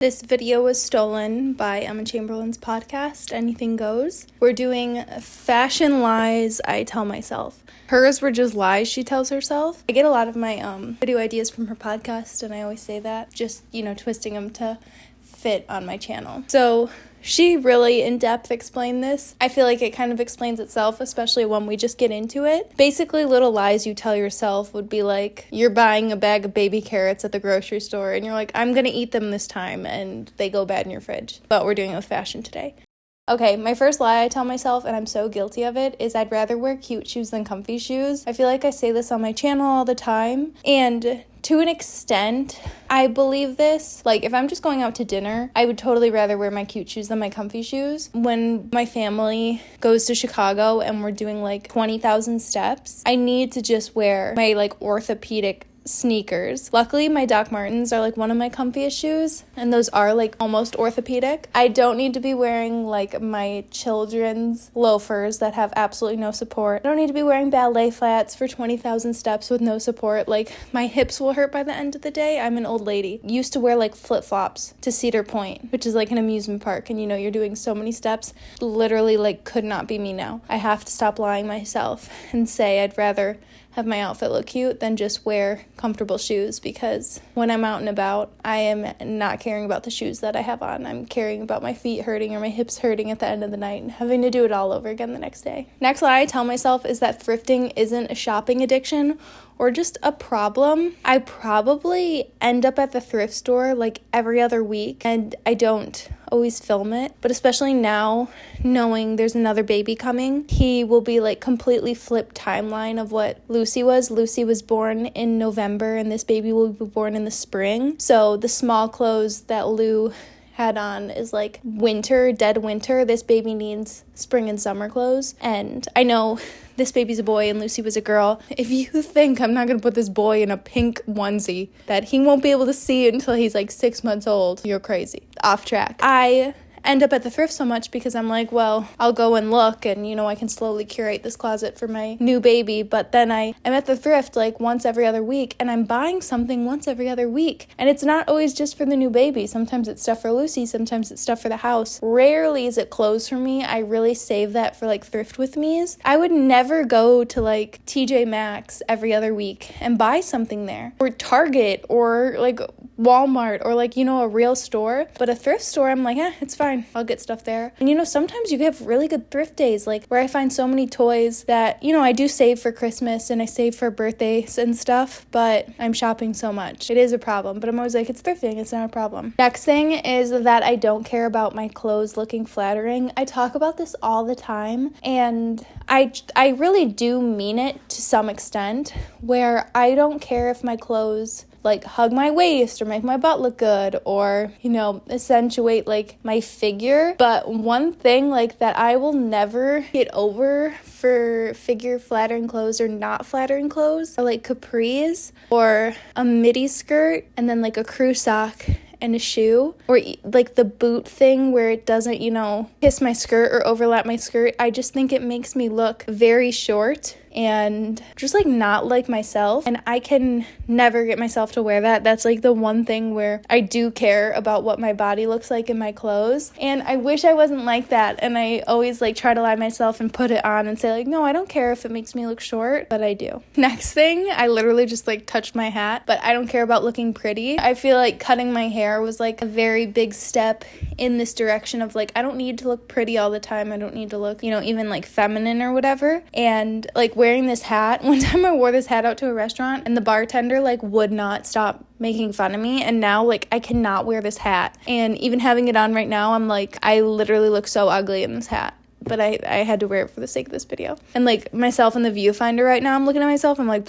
This video was stolen by Emma Chamberlain's podcast, Anything Goes. We're doing fashion lies I tell myself. Hers were just lies she tells herself. I get a lot of my video ideas from her podcast, and I always say that, just, twisting them to fit on my channel. So she really in-depth explained this. I feel like it kind of explains itself, especially when we just get into it. Basically, little lies you tell yourself would be like, you're buying a bag of baby carrots at the grocery store, and you're like, I'm gonna eat them this time, and they go bad in your fridge. But we're doing it with fashion today. Okay, my first lie I tell myself, and I'm so guilty of it, is I'd rather wear cute shoes than comfy shoes. I feel like I say this on my channel all the time, and to an extent, I believe this. Like, if I'm just going out to dinner, I would totally rather wear my cute shoes than my comfy shoes. When my family goes to Chicago and we're doing like 20,000 steps, I need to just wear my like orthopedic sneakers. Luckily, my Doc Martens are like one of my comfiest shoes, and those are like almost orthopedic. I don't need to be wearing like my children's loafers that have absolutely no support. I don't need to be wearing ballet flats for 20,000 steps with no support. Like, my hips will hurt by the end of the day. I'm an old lady. Used to wear like flip-flops to Cedar Point, which is like an amusement park, and you're doing so many steps. Literally like could not be me now. I have to stop lying myself and say I'd rather have my outfit look cute than just wear comfortable shoes, because when I'm out and about, I am not caring about the shoes that I have on. I'm caring about my feet hurting or my hips hurting at the end of the night and having to do it all over again the next day. Next lie I tell myself is that thrifting isn't a shopping addiction or just a problem. I probably end up at the thrift store like every other week, and I don't always film it, but especially now, knowing there's another baby coming, he will be like completely flipped timeline of what Lucy was. Lucy was born in November, and this baby will be born in the spring. So the small clothes that Lou had on is like winter, dead winter. This baby needs spring and summer clothes. And I know this baby's a boy and Lucy was a girl. If you think I'm not gonna put this boy in a pink onesie that he won't be able to see until he's like 6 months old, you're crazy. Off track. I end up at the thrift so much because I'm like, well, I'll go and look, and I can slowly curate this closet for my new baby. But then I'm at the thrift like once every other week, and I'm buying something once every other week, and it's not always just for the new baby. Sometimes it's stuff for Lucy, sometimes it's stuff for the house. Rarely is it clothes for me. I really save that for like thrift with me's. I would never go to like TJ Maxx every other week and buy something there, or Target, or like Walmart, or like a real store. But a thrift store, I'm like, it's fine, I'll get stuff there. And sometimes you have really good thrift days, like where I find so many toys that I do save for Christmas and I save for birthdays and stuff, but I'm shopping so much. It is a problem, but I'm always like, it's thrifting, it's not a problem. Next thing is that I don't care about my clothes looking flattering. I talk about this all the time, and I really do mean it to some extent, where I don't care if my clothes like hug my waist or make my butt look good or, accentuate like my figure. But one thing like that I will never get over for figure flattering clothes or not flattering clothes are like capris or a midi skirt and then like a crew sock and a shoe, or like the boot thing where it doesn't, kiss my skirt or overlap my skirt. I just think it makes me look very short and just like not like myself, and I can never get myself to wear that. That's like the one thing where I do care about what my body looks like in my clothes, and I wish I wasn't like that, and I always like try to lie myself and put it on and say like, no, I don't care if it makes me look short, but I do. Next thing, I literally just like touched my hat, but I don't care about looking pretty. I feel like cutting my hair was like a very big step in this direction of like, I don't need to look pretty all the time. I don't need to look, even like feminine or whatever. And like wearing this hat, one time I wore this hat out to a restaurant, and the bartender like would not stop making fun of me, and now like I cannot wear this hat. And even having it on right now, I'm like, I literally look so ugly in this hat, but I had to wear it for the sake of this video. And like myself in the viewfinder right now, I'm looking at myself, I'm like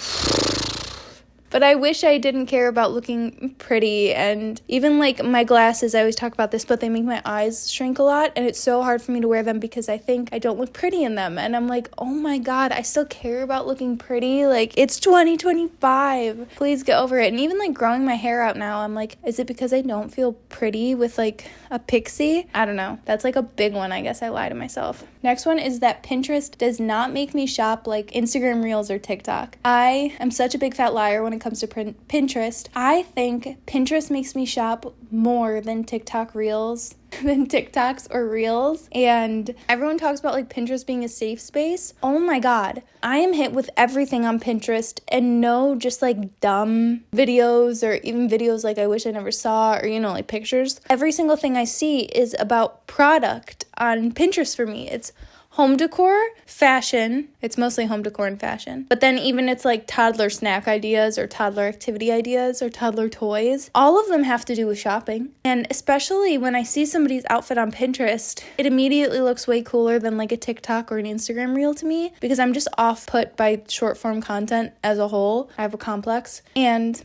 but I wish I didn't care about looking pretty. And even like my glasses, I always talk about this, but they make my eyes shrink a lot, and it's so hard for me to wear them because I think I don't look pretty in them. And I'm like, oh my god, I still care about looking pretty. Like, it's 2025. Please get over it. And even like growing my hair out now, I'm like, is it because I don't feel pretty with like a pixie? I don't know. That's like a big one. I guess I lie to myself. Next one is that Pinterest does not make me shop like Instagram Reels or TikTok. I am such a big fat liar when it it comes to Pinterest. I think Pinterest makes me shop more than TikTok Reels, than TikToks or Reels. And everyone talks about like Pinterest being a safe space. Oh my God. I am hit with everything on Pinterest, and no just like dumb videos or even videos like I wish I never saw, or, you know, like pictures. Every single thing I see is about product on Pinterest for me. It's home decor, fashion. It's mostly home decor and fashion. But then even it's like toddler snack ideas or toddler activity ideas or toddler toys. All of them have to do with shopping. And especially when I see somebody's outfit on Pinterest, it immediately looks way cooler than like a TikTok or an Instagram reel to me, because I'm just off put by short form content as a whole. I have a complex. And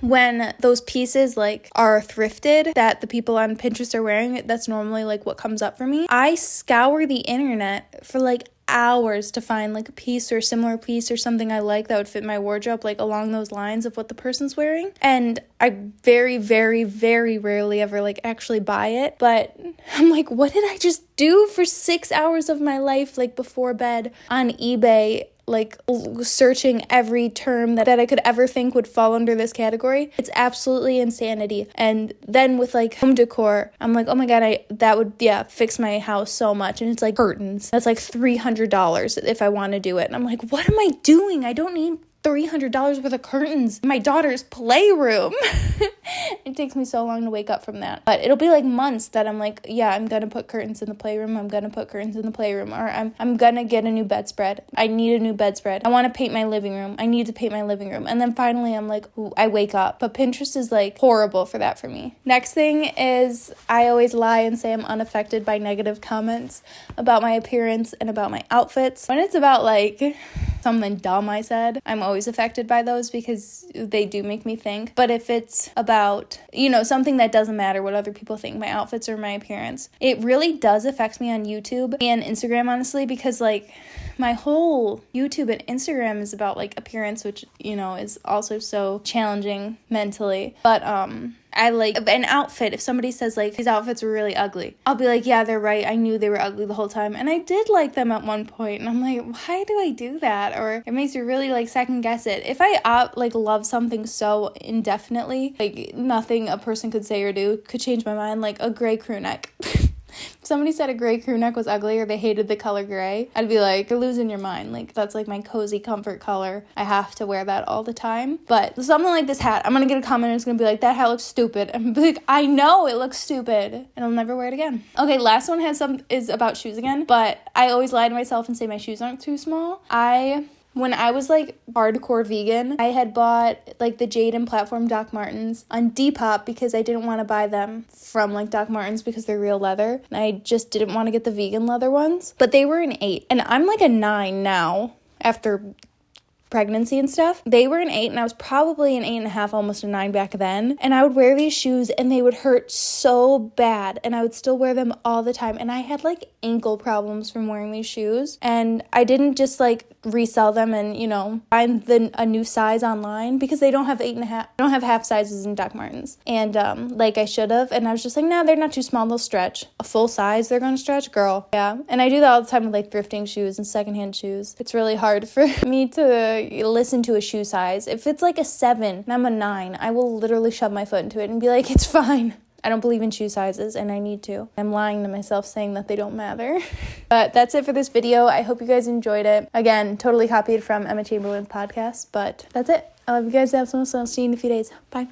when those pieces like are thrifted that the people on Pinterest are wearing, that's normally like what comes up for me. I scour the internet for like hours to find like a piece or a similar piece or something I like that would fit my wardrobe, like along those lines of what the person's wearing. And I very, very, very rarely ever like actually buy it. But I'm like, what did I just do for 6 hours of my life, like before bed on eBay, like searching every term that I could ever think would fall under this category? It's absolutely insanity. And then with like home decor, I'm like, oh my God, that would fix my house so much. And it's like curtains. That's like $300 if I want to do it. And I'm like, what am I doing? I don't need $300 worth of curtains in my daughter's playroom. It takes me so long to wake up from that. But it'll be like months that I'm like, yeah, I'm gonna put curtains in the playroom. I'm gonna put curtains in the playroom. Or I'm gonna get a new bedspread. I need a new bedspread. I want to paint my living room. I need to paint my living room. And then finally I'm like, ooh, I wake up. But Pinterest is like horrible for that for me. Next thing is I always lie and say I'm unaffected by negative comments about my appearance and about my outfits. When it's about like something dumb I said, I'm always affected by those because they do make me think. But if it's about, you know, something that doesn't matter what other people think, my outfits or my appearance, it really does affect me on YouTube and Instagram, honestly, because like my whole YouTube and Instagram is about like appearance, which, you know, is also so challenging mentally. But I like an outfit. If somebody says like these outfits were really ugly, I'll be like, yeah, they're right. I knew they were ugly the whole time. And I did like them at one point. And I'm like, why do I do that? Or it makes me really like second guess it. If I like love something so indefinitely, like nothing a person could say or do could change my mind, like a gray crew neck. If somebody said a gray crew neck was ugly or they hated the color gray, I'd be like, you're losing your mind. Like, that's like my cozy comfort color. I have to wear that all the time. But something like this hat, I'm going to get a comment and it's going to be like, that hat looks stupid. I'm going to be like, I know it looks stupid. And I'll never wear it again. Okay, last one is about shoes again. But I always lie to myself and say my shoes aren't too small. When I was like hardcore vegan, I had bought like the Jade and Platform Doc Martens on Depop because I didn't want to buy them from like Doc Martens because they're real leather. And I just didn't want to get the vegan leather ones. But they were an 8. And I'm like a 9 now after pregnancy and stuff. They were an 8 and I was probably an 8.5, almost a 9 back then. And I would wear these shoes and they would hurt so bad, and I would still wear them all the time. And I had like ankle problems from wearing these shoes, and I didn't just like resell them and, you know, find a new size online because they don't have 8.5, don't have half sizes in Doc Martens, and like I should have. And I was just like, nah, they're not too small, they'll stretch. A full size they're gonna stretch, girl. Yeah. And I do that all the time with like thrifting shoes and secondhand shoes. It's really hard for me to listen to a shoe size. If it's like a 7 and I'm a 9, I will literally shove my foot into it and be like, it's fine. I don't believe in shoe sizes, and I need to. I'm lying to myself saying that they don't matter. But that's it for this video. I hope you guys enjoyed it. Again, totally copied from Emma Chamberlain's podcast, but that's it. I love you guys. Have so much. I'll see you in a few days. Bye.